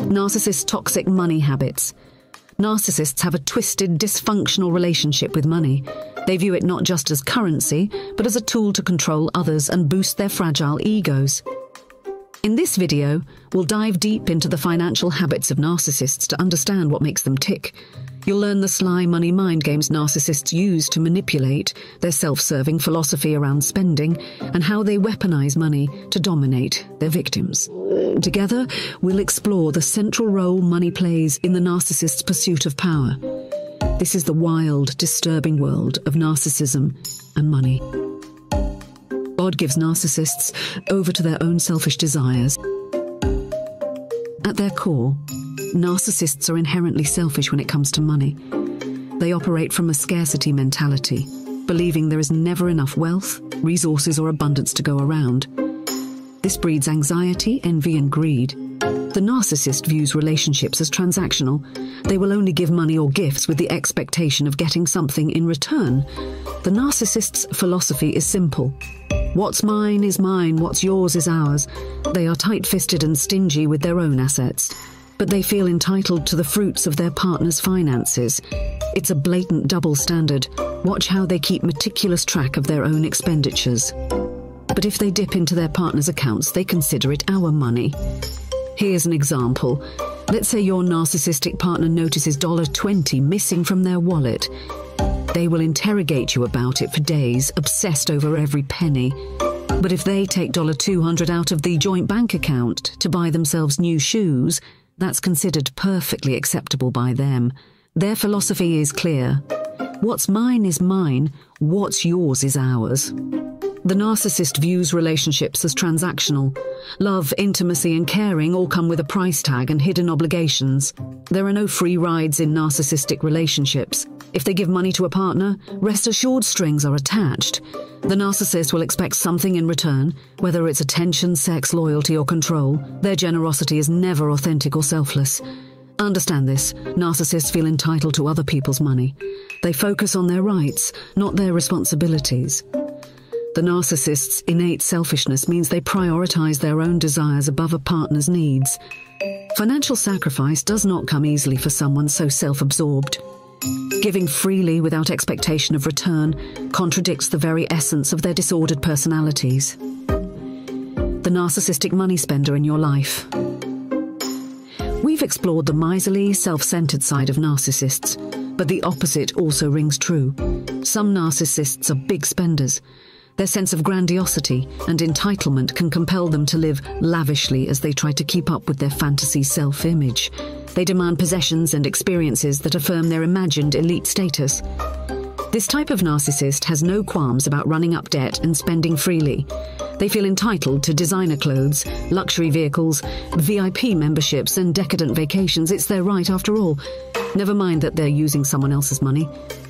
Narcissists' toxic money habits. Narcissists have a twisted, dysfunctional relationship with money. They view it not just as currency, but as a tool to control others and boost their fragile egos. In this video, we'll dive deep into the financial habits of narcissists to understand what makes them tick. You'll learn the sly money mind games narcissists use to manipulate, their self-serving philosophy around spending, and how they weaponize money to dominate their victims. Together, we'll explore the central role money plays in the narcissist's pursuit of power. This is the wild, disturbing world of narcissism and money. God gives narcissists over to their own selfish desires. At their core, narcissists are inherently selfish when it comes to money. They operate from a scarcity mentality, believing there is never enough wealth, resources, or abundance to go around. This breeds anxiety, envy, and greed. The narcissist views relationships as transactional. They will only give money or gifts with the expectation of getting something in return. The narcissist's philosophy is simple. What's mine is mine, what's yours is ours. They are tight-fisted and stingy with their own assets, but they feel entitled to the fruits of their partner's finances. It's a blatant double standard. Watch how they keep meticulous track of their own expenditures. But if they dip into their partner's accounts, they consider it our money. Here's an example. Let's say your narcissistic partner notices $20 missing from their wallet. They will interrogate you about it for days, obsessed over every penny. But if they take $200 out of the joint bank account to buy themselves new shoes, that's considered perfectly acceptable by them. Their philosophy is clear. What's mine is mine, what's yours is ours. The narcissist views relationships as transactional. Love, intimacy, and caring all come with a price tag and hidden obligations. There are no free rides in narcissistic relationships. If they give money to a partner, rest assured strings are attached. The narcissist will expect something in return, whether it's attention, sex, loyalty, or control. Their generosity is never authentic or selfless. Understand this, narcissists feel entitled to other people's money. They focus on their rights, not their responsibilities. The narcissist's innate selfishness means they prioritize their own desires above a partner's needs. Financial sacrifice does not come easily for someone so self-absorbed. Giving freely without expectation of return contradicts the very essence of their disordered personalities. The narcissistic money spender in your life. We've explored the miserly, self-centered side of narcissists, but the opposite also rings true. Some narcissists are big spenders. Their sense of grandiosity and entitlement can compel them to live lavishly as they try to keep up with their fantasy self-image. They demand possessions and experiences that affirm their imagined elite status. This type of narcissist has no qualms about running up debt and spending freely. They feel entitled to designer clothes, luxury vehicles, VIP memberships, and decadent vacations. It's their right after all. Never mind that they're using someone else's money.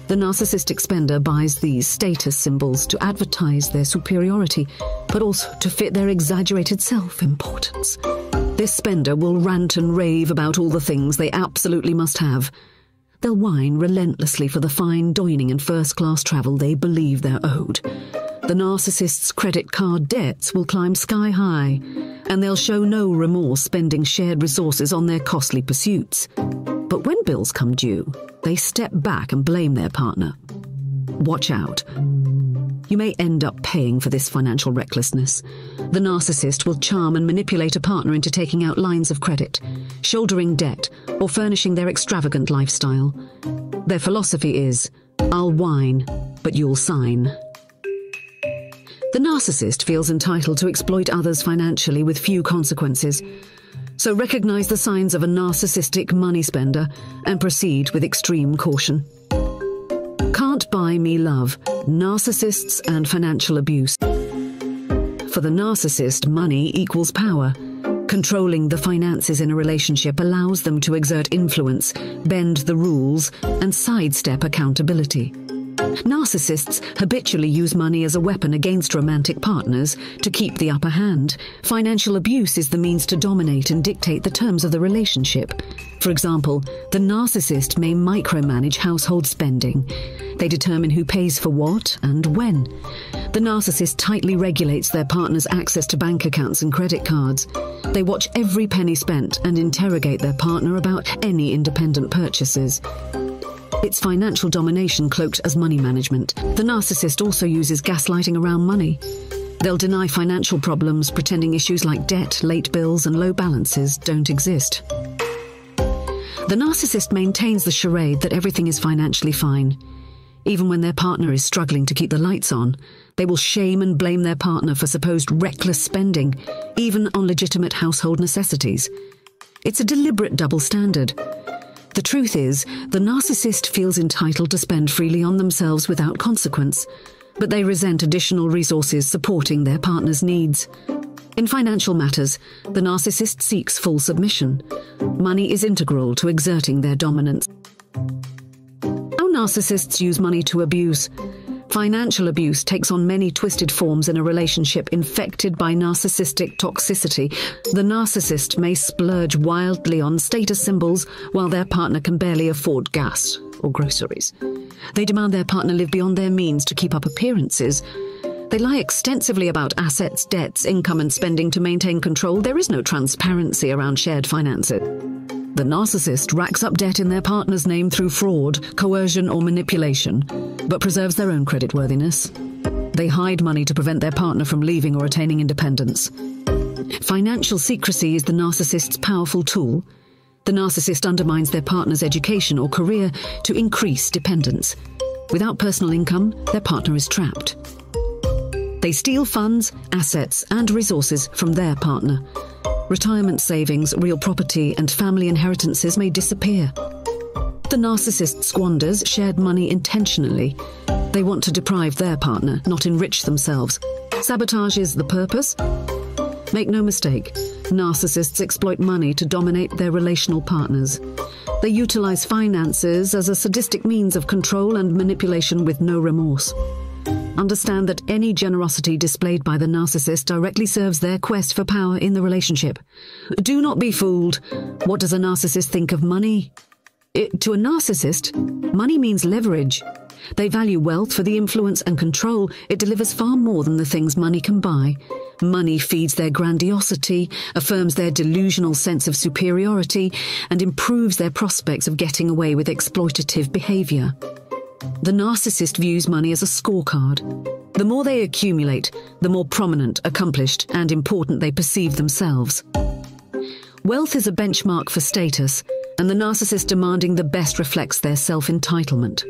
The narcissistic spender buys these status symbols to advertise their superiority, but also to fit their exaggerated self-importance. This spender will rant and rave about all the things they absolutely must have. They'll whine relentlessly for the fine dining and first-class travel they believe they're owed. The narcissist's credit card debts will climb sky high, and they'll show no remorse spending shared resources on their costly pursuits. But when bills come due, they step back and blame their partner. Watch out. You may end up paying for this financial recklessness. The narcissist will charm and manipulate a partner into taking out lines of credit, shouldering debt, or furnishing their extravagant lifestyle. Their philosophy is, I'll whine, but you'll sign. The narcissist feels entitled to exploit others financially with few consequences. So recognize the signs of a narcissistic money spender and proceed with extreme caution. Can't buy me love, narcissists and financial abuse. For the narcissist, money equals power. Controlling the finances in a relationship allows them to exert influence, bend the rules, and sidestep accountability. Narcissists habitually use money as a weapon against romantic partners to keep the upper hand. Financial abuse is the means to dominate and dictate the terms of the relationship. For example, the narcissist may micromanage household spending. They determine who pays for what and when. The narcissist tightly regulates their partner's access to bank accounts and credit cards. They watch every penny spent and interrogate their partner about any independent purchases. It's financial domination cloaked as money management. The narcissist also uses gaslighting around money. They'll deny financial problems, pretending issues like debt, late bills, and low balances don't exist. The narcissist maintains the charade that everything is financially fine. Even when their partner is struggling to keep the lights on, they will shame and blame their partner for supposed reckless spending, even on legitimate household necessities. It's a deliberate double standard. The truth is, the narcissist feels entitled to spend freely on themselves without consequence, but they resent additional resources supporting their partner's needs. In financial matters, the narcissist seeks full submission. Money is integral to exerting their dominance. How narcissists use money to abuse. Financial abuse takes on many twisted forms in a relationship infected by narcissistic toxicity. The narcissist may splurge wildly on status symbols while their partner can barely afford gas or groceries. They demand their partner live beyond their means to keep up appearances. They lie extensively about assets, debts, income and spending to maintain control. There is no transparency around shared finances. The narcissist racks up debt in their partner's name through fraud, coercion or manipulation, but preserves their own creditworthiness. They hide money to prevent their partner from leaving or attaining independence. Financial secrecy is the narcissist's powerful tool. The narcissist undermines their partner's education or career to increase dependence. Without personal income, their partner is trapped. They steal funds, assets, and resources from their partner. Retirement savings, real property, and family inheritances may disappear. The narcissist squanders shared money intentionally. They want to deprive their partner, not enrich themselves. Sabotage is the purpose. Make no mistake, narcissists exploit money to dominate their relational partners. They utilize finances as a sadistic means of control and manipulation with no remorse. Understand that any generosity displayed by the narcissist directly serves their quest for power in the relationship. Do not be fooled. What does a narcissist think of money? To a narcissist, money means leverage. They value wealth for the influence and control it delivers far more than the things money can buy. Money feeds their grandiosity, affirms their delusional sense of superiority, and improves their prospects of getting away with exploitative behavior. The narcissist views money as a scorecard. The more they accumulate, the more prominent, accomplished, and important they perceive themselves. Wealth is a benchmark for status, and the narcissist demanding the best reflects their self-entitlement.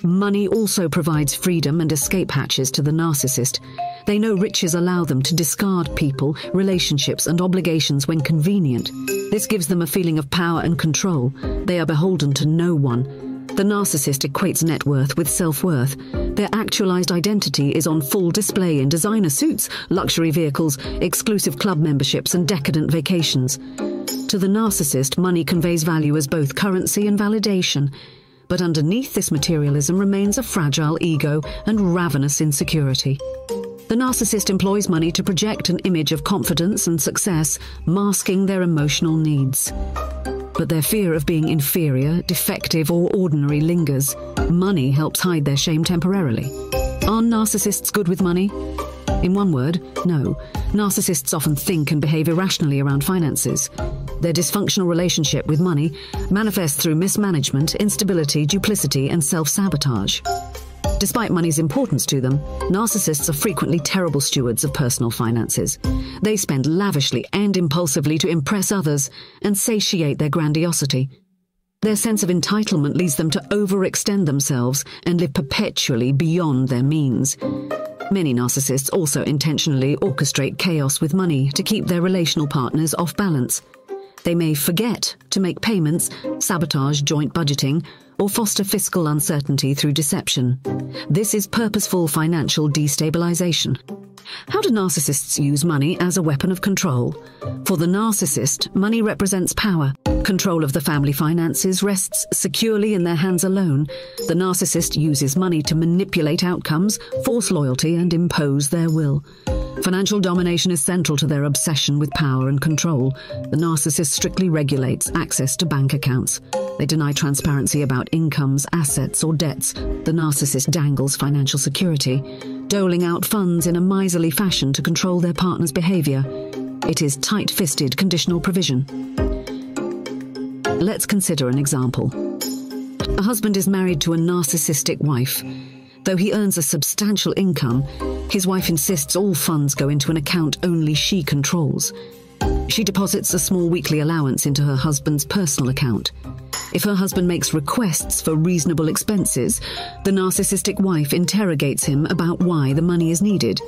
Money also provides freedom and escape hatches to the narcissist. They know riches allow them to discard people, relationships, and obligations when convenient. This gives them a feeling of power and control. They are beholden to no one. The narcissist equates net worth with self-worth. Their actualized identity is on full display in designer suits, luxury vehicles, exclusive club memberships, and decadent vacations. To the narcissist, money conveys value as both currency and validation. But underneath this materialism remains a fragile ego and ravenous insecurity. The narcissist employs money to project an image of confidence and success, masking their emotional needs. But their fear of being inferior, defective, or ordinary lingers. Money helps hide their shame temporarily. Are narcissists good with money? In one word, no. Narcissists often think and behave irrationally around finances. Their dysfunctional relationship with money manifests through mismanagement, instability, duplicity, and self-sabotage. Despite money's importance to them, narcissists are frequently terrible stewards of personal finances. They spend lavishly and impulsively to impress others and satiate their grandiosity. Their sense of entitlement leads them to overextend themselves and live perpetually beyond their means. Many narcissists also intentionally orchestrate chaos with money to keep their relational partners off balance. They may forget to make payments, sabotage joint budgeting, or foster fiscal uncertainty through deception. This is purposeful financial destabilization. How do narcissists use money as a weapon of control? For the narcissist, money represents power. Control of the family finances rests securely in their hands alone. The narcissist uses money to manipulate outcomes, force loyalty, and impose their will. Financial domination is central to their obsession with power and control. The narcissist strictly regulates access to bank accounts. They deny transparency about incomes, assets, or debts. The narcissist dangles financial security. doling out funds in a miserly fashion to control their partner's behaviour. It is tight-fisted conditional provision. Let's consider an example. A husband is married to a narcissistic wife. Though he earns a substantial income, his wife insists all funds go into an account only she controls. She deposits a small weekly allowance into her husband's personal account. If her husband makes requests for reasonable expenses, the narcissistic wife interrogates him about why the money is needed.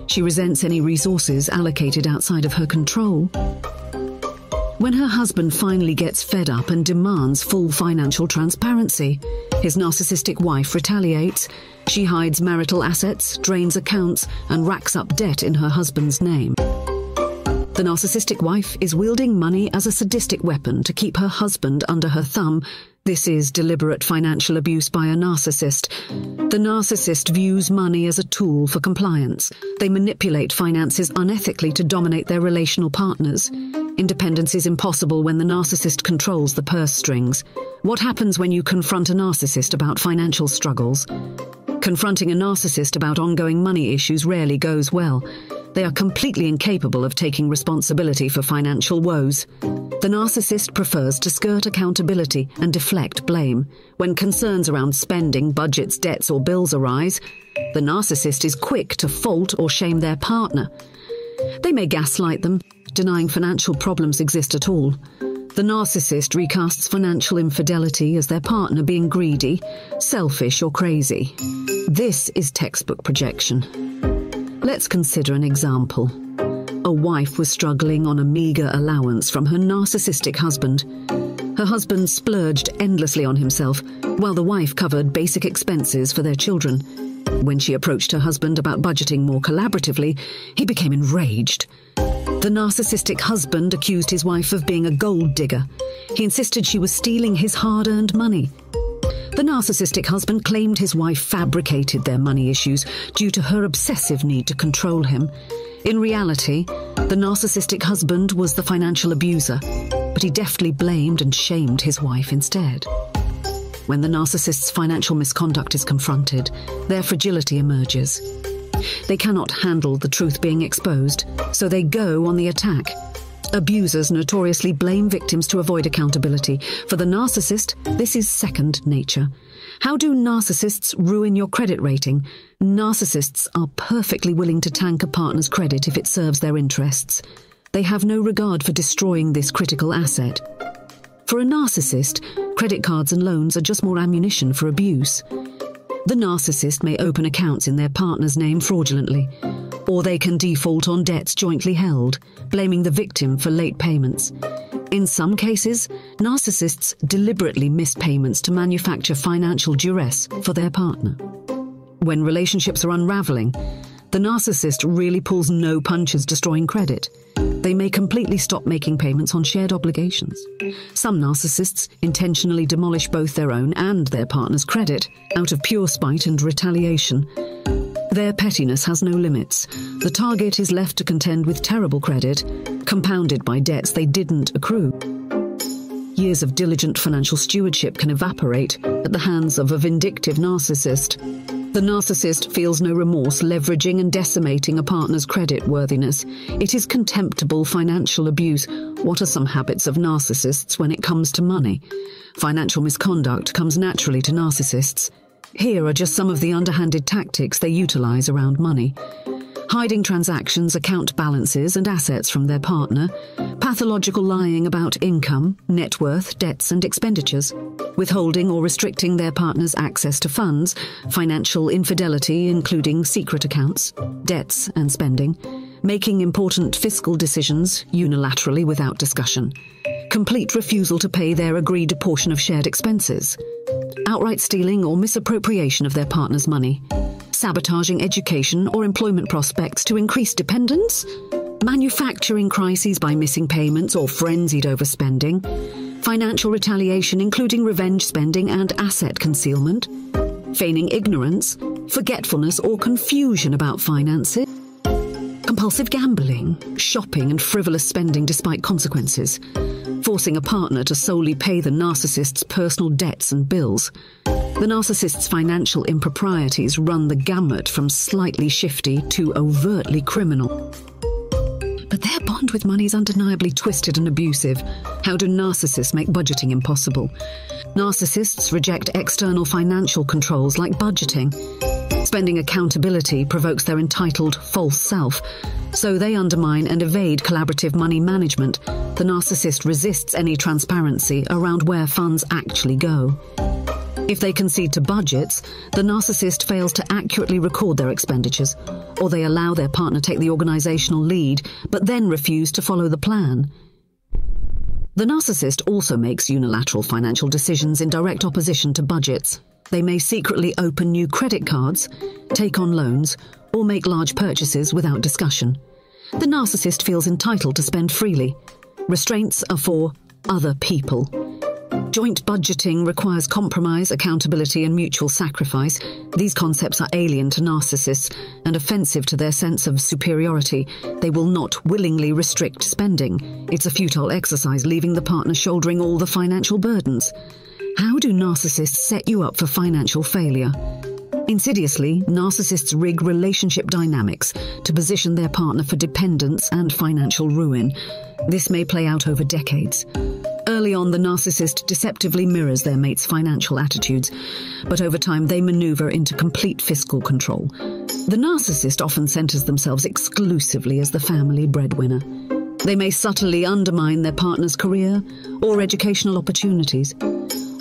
She resents any resources allocated outside of her control. When her husband finally gets fed up and demands full financial transparency, his narcissistic wife retaliates. She hides marital assets, drains accounts, and racks up debt in her husband's name. The narcissistic wife is wielding money as a sadistic weapon to keep her husband under her thumb. This is deliberate financial abuse by a narcissist. The narcissist views money as a tool for compliance. They manipulate finances unethically to dominate their relational partners. Independence is impossible when the narcissist controls the purse strings. What happens when you confront a narcissist about financial struggles? Confronting a narcissist about ongoing money issues rarely goes well. They are completely incapable of taking responsibility for financial woes. The narcissist prefers to skirt accountability and deflect blame. When concerns around spending, budgets, debts, or bills arise, the narcissist is quick to fault or shame their partner. They may gaslight them, denying financial problems exist at all. The narcissist recasts financial infidelity as their partner being greedy, selfish, or crazy. This is textbook projection. Let's consider an example. A wife was struggling on a meagre allowance from her narcissistic husband. Her husband splurged endlessly on himself, while the wife covered basic expenses for their children. When she approached her husband about budgeting more collaboratively, he became enraged. The narcissistic husband accused his wife of being a gold digger. He insisted she was stealing his hard-earned money. The narcissistic husband claimed his wife fabricated their money issues due to her obsessive need to control him. In reality, the narcissistic husband was the financial abuser, but he deftly blamed and shamed his wife instead. When the narcissist's financial misconduct is confronted, their fragility emerges. They cannot handle the truth being exposed, so they go on the attack. Abusers notoriously blame victims to avoid accountability. For the narcissist, this is second nature. How do narcissists ruin your credit rating? Narcissists are perfectly willing to tank a partner's credit if it serves their interests. They have no regard for destroying this critical asset. For a narcissist, credit cards and loans are just more ammunition for abuse. The narcissist may open accounts in their partner's name fraudulently, or they can default on debts jointly held, blaming the victim for late payments. In some cases, narcissists deliberately miss payments to manufacture financial duress for their partner. When relationships are unraveling, the narcissist really pulls no punches destroying credit. They may completely stop making payments on shared obligations. Some narcissists intentionally demolish both their own and their partner's credit out of pure spite and retaliation. Their pettiness has no limits. The target is left to contend with terrible credit, compounded by debts they didn't accrue. Years of diligent financial stewardship can evaporate at the hands of a vindictive narcissist. The narcissist feels no remorse leveraging and decimating a partner's credit worthiness. It is contemptible financial abuse. What are some habits of narcissists when it comes to money? Financial misconduct comes naturally to narcissists. Here are just some of the underhanded tactics they utilize around money. Hiding transactions, account balances, and assets from their partner. Pathological lying about income, net worth, debts, and expenditures. Withholding or restricting their partner's access to funds. Financial infidelity, including secret accounts, debts, and spending. Making important fiscal decisions unilaterally without discussion. Complete refusal to pay their agreed portion of shared expenses. Outright stealing or misappropriation of their partner's money. Sabotaging education or employment prospects to increase dependence. Manufacturing crises by missing payments or frenzied overspending. Financial retaliation, including revenge spending and asset concealment. Feigning ignorance, forgetfulness, or confusion about finances. Compulsive gambling, shopping, and frivolous spending despite consequences. Forcing a partner to solely pay the narcissist's personal debts and bills. The narcissist's financial improprieties run the gamut from slightly shifty to overtly criminal. But their bond with money is undeniably twisted and abusive. How do narcissists make budgeting impossible? Narcissists reject external financial controls like budgeting. Spending accountability provokes their entitled false self, so they undermine and evade collaborative money management. The narcissist resists any transparency around where funds actually go. If they concede to budgets, the narcissist fails to accurately record their expenditures, or they allow their partner take the organizational lead, but then refuse to follow the plan. The narcissist also makes unilateral financial decisions in direct opposition to budgets. They may secretly open new credit cards, take on loans, or make large purchases without discussion. The narcissist feels entitled to spend freely. Restraints are for other people. Joint budgeting requires compromise, accountability, and mutual sacrifice. These concepts are alien to narcissists and offensive to their sense of superiority. They will not willingly restrict spending. It's a futile exercise, leaving the partner shouldering all the financial burdens. How do narcissists set you up for financial failure? Insidiously, narcissists rig relationship dynamics to position their partner for dependence and financial ruin. This may play out over decades. Early on, the narcissist deceptively mirrors their mate's financial attitudes, but over time they maneuver into complete fiscal control. The narcissist often centers themselves exclusively as the family breadwinner. They may subtly undermine their partner's career or educational opportunities,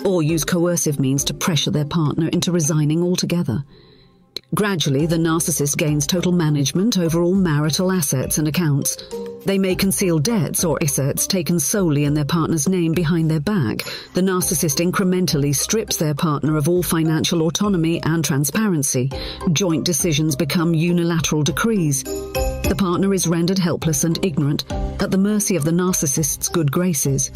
or use coercive means to pressure their partner into resigning altogether. Gradually, the narcissist gains total management over all marital assets and accounts. They may conceal debts or assets taken solely in their partner's name behind their back. The narcissist incrementally strips their partner of all financial autonomy and transparency. Joint decisions become unilateral decrees. The partner is rendered helpless and ignorant, at the mercy of the narcissist's good graces.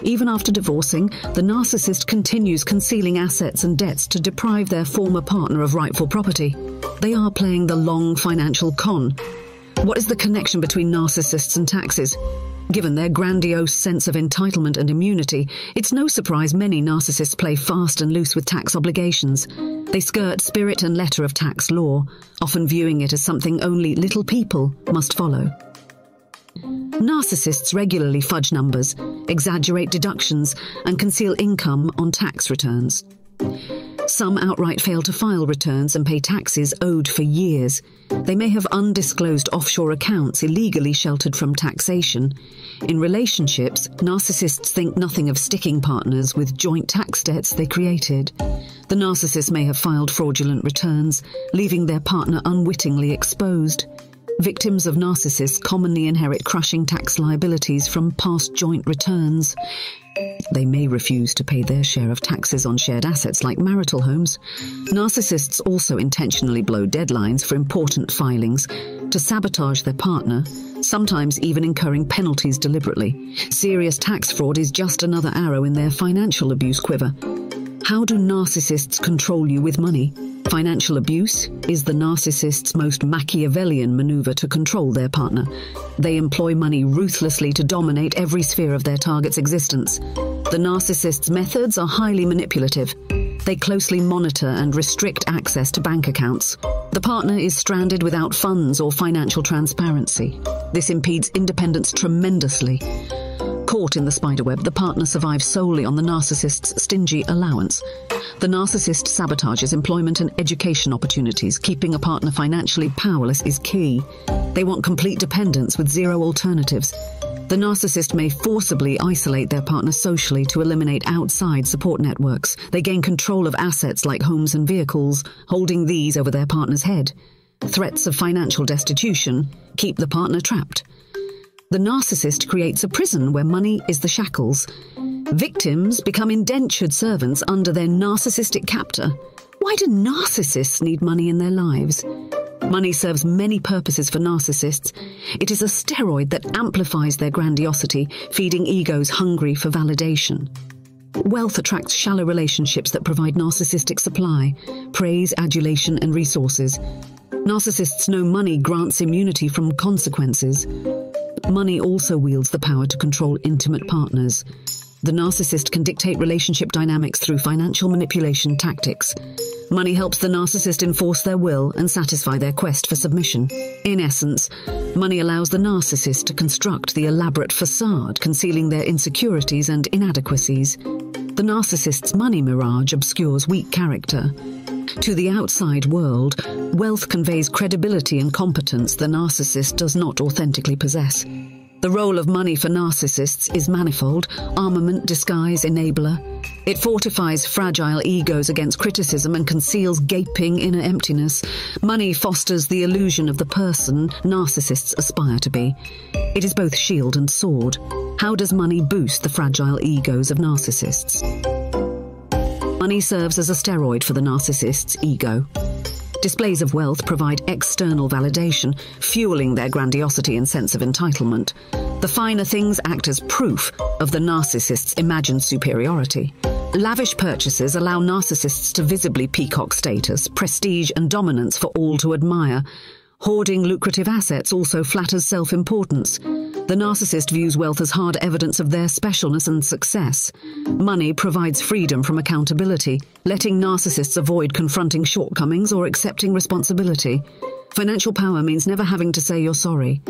Even after divorcing, the narcissist continues concealing assets and debts to deprive their former partner of rightful property. They are playing the long financial con. What is the connection between narcissists and taxes? Given their grandiose sense of entitlement and immunity, it's no surprise many narcissists play fast and loose with tax obligations. They skirt spirit and letter of tax law, often viewing it as something only little people must follow. Narcissists regularly fudge numbers, exaggerate deductions, and conceal income on tax returns. Some outright fail to file returns and pay taxes owed for years. They may have undisclosed offshore accounts illegally sheltered from taxation. In relationships, narcissists think nothing of sticking partners with joint tax debts they created. The narcissist may have filed fraudulent returns, leaving their partner unwittingly exposed. Victims of narcissists commonly inherit crushing tax liabilities from past joint returns. They may refuse to pay their share of taxes on shared assets like marital homes. Narcissists also intentionally blow deadlines for important filings to sabotage their partner, sometimes even incurring penalties deliberately. Serious tax fraud is just another arrow in their financial abuse quiver. How do narcissists control you with money? Financial abuse is the narcissist's most Machiavellian maneuver to control their partner. They employ money ruthlessly to dominate every sphere of their target's existence. The narcissist's methods are highly manipulative. They closely monitor and restrict access to bank accounts. The partner is stranded without funds or financial transparency. This impedes independence tremendously. Caught in the spiderweb, the partner survives solely on the narcissist's stingy allowance. The narcissist sabotages employment and education opportunities. Keeping a partner financially powerless is key. They want complete dependence with zero alternatives. The narcissist may forcibly isolate their partner socially to eliminate outside support networks. They gain control of assets like homes and vehicles, holding these over their partner's head. Threats of financial destitution keep the partner trapped. The narcissist creates a prison where money is the shackles. Victims become indentured servants under their narcissistic captor. Why do narcissists need money in their lives? Money serves many purposes for narcissists. It is a steroid that amplifies their grandiosity, feeding egos hungry for validation. Wealth attracts shallow relationships that provide narcissistic supply, praise, adulation, and resources. Narcissists know money grants immunity from consequences. Money also wields the power to control intimate partners. The narcissist can dictate relationship dynamics through financial manipulation tactics. Money helps the narcissist enforce their will and satisfy their quest for submission. In essence, money allows the narcissist to construct the elaborate facade concealing their insecurities and inadequacies. The narcissist's money mirage obscures weak character. To the outside world, wealth conveys credibility and competence the narcissist does not authentically possess. The role of money for narcissists is manifold: armament, disguise, enabler. It fortifies fragile egos against criticism and conceals gaping inner emptiness. Money fosters the illusion of the person narcissists aspire to be. It is both shield and sword. How does money boost the fragile egos of narcissists? Money serves as a steroid for the narcissist's ego. Displays of wealth provide external validation, fueling their grandiosity and sense of entitlement. The finer things act as proof of the narcissist's imagined superiority. Lavish purchases allow narcissists to visibly peacock status, prestige, and dominance for all to admire. Hoarding lucrative assets also flatters self-importance. The narcissist views wealth as hard evidence of their specialness and success. Money provides freedom from accountability, letting narcissists avoid confronting shortcomings or accepting responsibility. Financial power means never having to say you're sorry.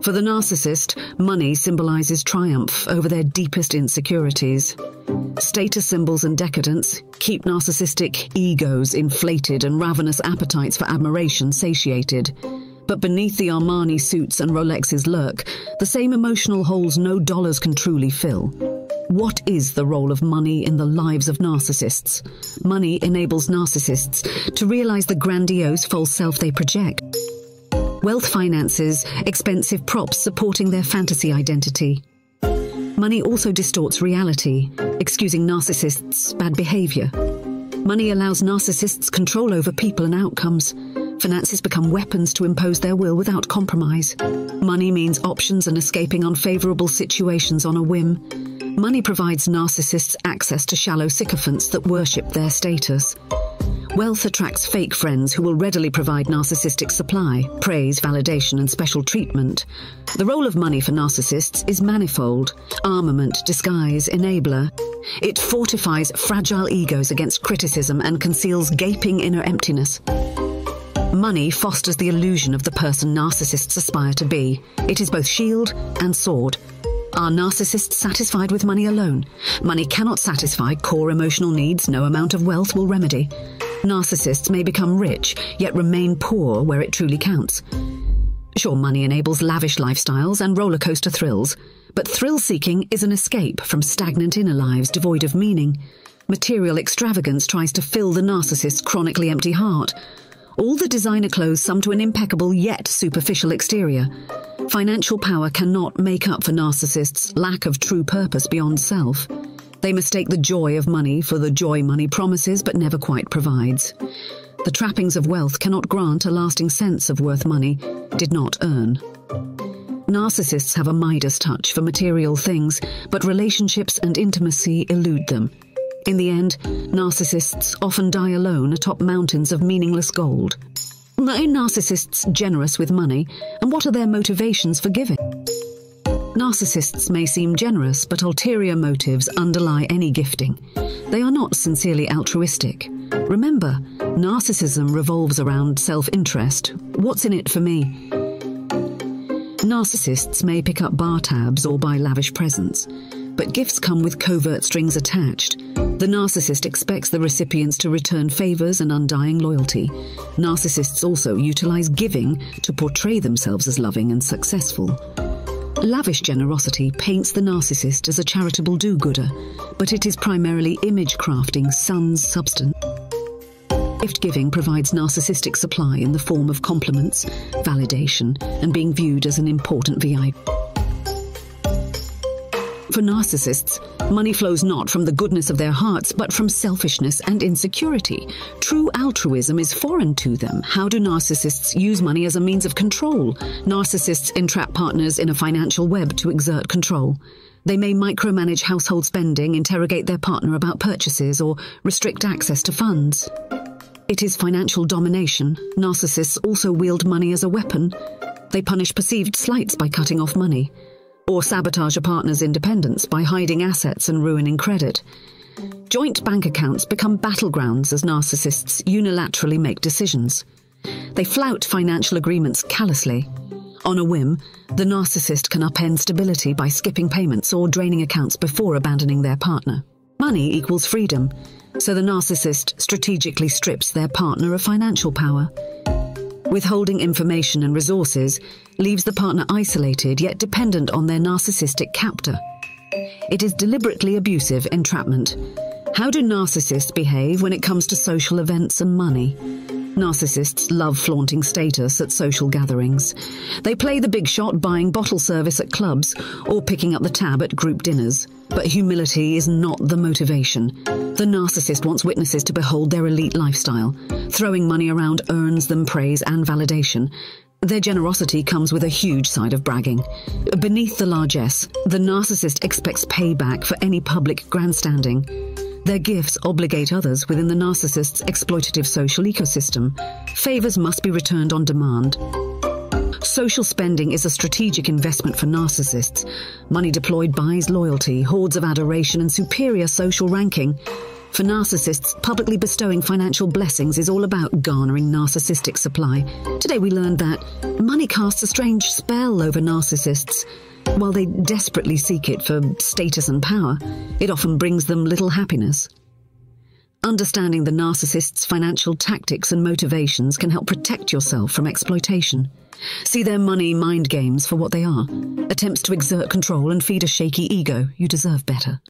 For the narcissist, money symbolizes triumph over their deepest insecurities. Status symbols and decadence keep narcissistic egos inflated and ravenous appetites for admiration satiated. But beneath the Armani suits and Rolexes lurk the same emotional holes no dollars can truly fill. What is the role of money in the lives of narcissists? Money enables narcissists to realize the grandiose false self they project. Wealth finances expensive props supporting their fantasy identity. Money also distorts reality, excusing narcissists' bad behavior. Money allows narcissists control over people and outcomes. Finances become weapons to impose their will without compromise. Money means options and escaping unfavorable situations on a whim. Money provides narcissists access to shallow sycophants that worship their status. Wealth attracts fake friends who will readily provide narcissistic supply, praise, validation, and special treatment. The role of money for narcissists is manifold: armament, disguise, enabler. It fortifies fragile egos against criticism and conceals gaping inner emptiness. Money fosters the illusion of the person narcissists aspire to be. It is both shield and sword. Are narcissists satisfied with money alone? Money cannot satisfy core emotional needs no amount of wealth will remedy. Narcissists may become rich, yet remain poor where it truly counts. Sure, money enables lavish lifestyles and roller coaster thrills, but thrill-seeking is an escape from stagnant inner lives devoid of meaning. Material extravagance tries to fill the narcissist's chronically empty heart. All the designer clothes sum to an impeccable yet superficial exterior. Financial power cannot make up for narcissists' lack of true purpose beyond self. They mistake the joy of money for the joy money promises but never quite provides. The trappings of wealth cannot grant a lasting sense of worth money did not earn. Narcissists have a Midas touch for material things, but relationships and intimacy elude them. In the end, narcissists often die alone atop mountains of meaningless gold. Are narcissists generous with money, and what are their motivations for giving? Narcissists may seem generous, but ulterior motives underlie any gifting. They are not sincerely altruistic. Remember, narcissism revolves around self-interest. What's in it for me? Narcissists may pick up bar tabs or buy lavish presents, but gifts come with covert strings attached. The narcissist expects the recipients to return favors and undying loyalty. Narcissists also utilize giving to portray themselves as loving and successful. Lavish generosity paints the narcissist as a charitable do-gooder, but it is primarily image-crafting Sun's substance. Gift-giving provides narcissistic supply in the form of compliments, validation, and being viewed as an important VIP. For narcissists, money flows not from the goodness of their hearts, but from selfishness and insecurity. True altruism is foreign to them. How do narcissists use money as a means of control? Narcissists entrap partners in a financial web to exert control. They may micromanage household spending, interrogate their partner about purchases, or restrict access to funds. It is financial domination. Narcissists also wield money as a weapon. They punish perceived slights by cutting off money. or sabotage a partner's independence by hiding assets and ruining credit. Joint bank accounts become battlegrounds as narcissists unilaterally make decisions. They flout financial agreements callously. On a whim, the narcissist can upend stability by skipping payments or draining accounts before abandoning their partner. Money equals freedom, so the narcissist strategically strips their partner of financial power. Withholding information and resources leaves the partner isolated yet dependent on their narcissistic captor. It is deliberately abusive entrapment. How do narcissists behave when it comes to social events and money? Narcissists love flaunting status at social gatherings. They play the big shot buying bottle service at clubs or picking up the tab at group dinners. But humility is not the motivation. The narcissist wants witnesses to behold their elite lifestyle. Throwing money around earns them praise and validation. Their generosity comes with a huge side of bragging. Beneath the largesse, the narcissist expects payback for any public grandstanding. Their gifts obligate others within the narcissist's exploitative social ecosystem. Favors must be returned on demand. Social spending is a strategic investment for narcissists. Money deployed buys loyalty, hordes of adoration, and superior social ranking. For narcissists, publicly bestowing financial blessings is all about garnering narcissistic supply. Today we learned that money casts a strange spell over narcissists. While they desperately seek it for status and power, it often brings them little happiness. Understanding the narcissist's financial tactics and motivations can help protect yourself from exploitation. See their money mind games for what they are: attempts to exert control and feed a shaky ego. You deserve better.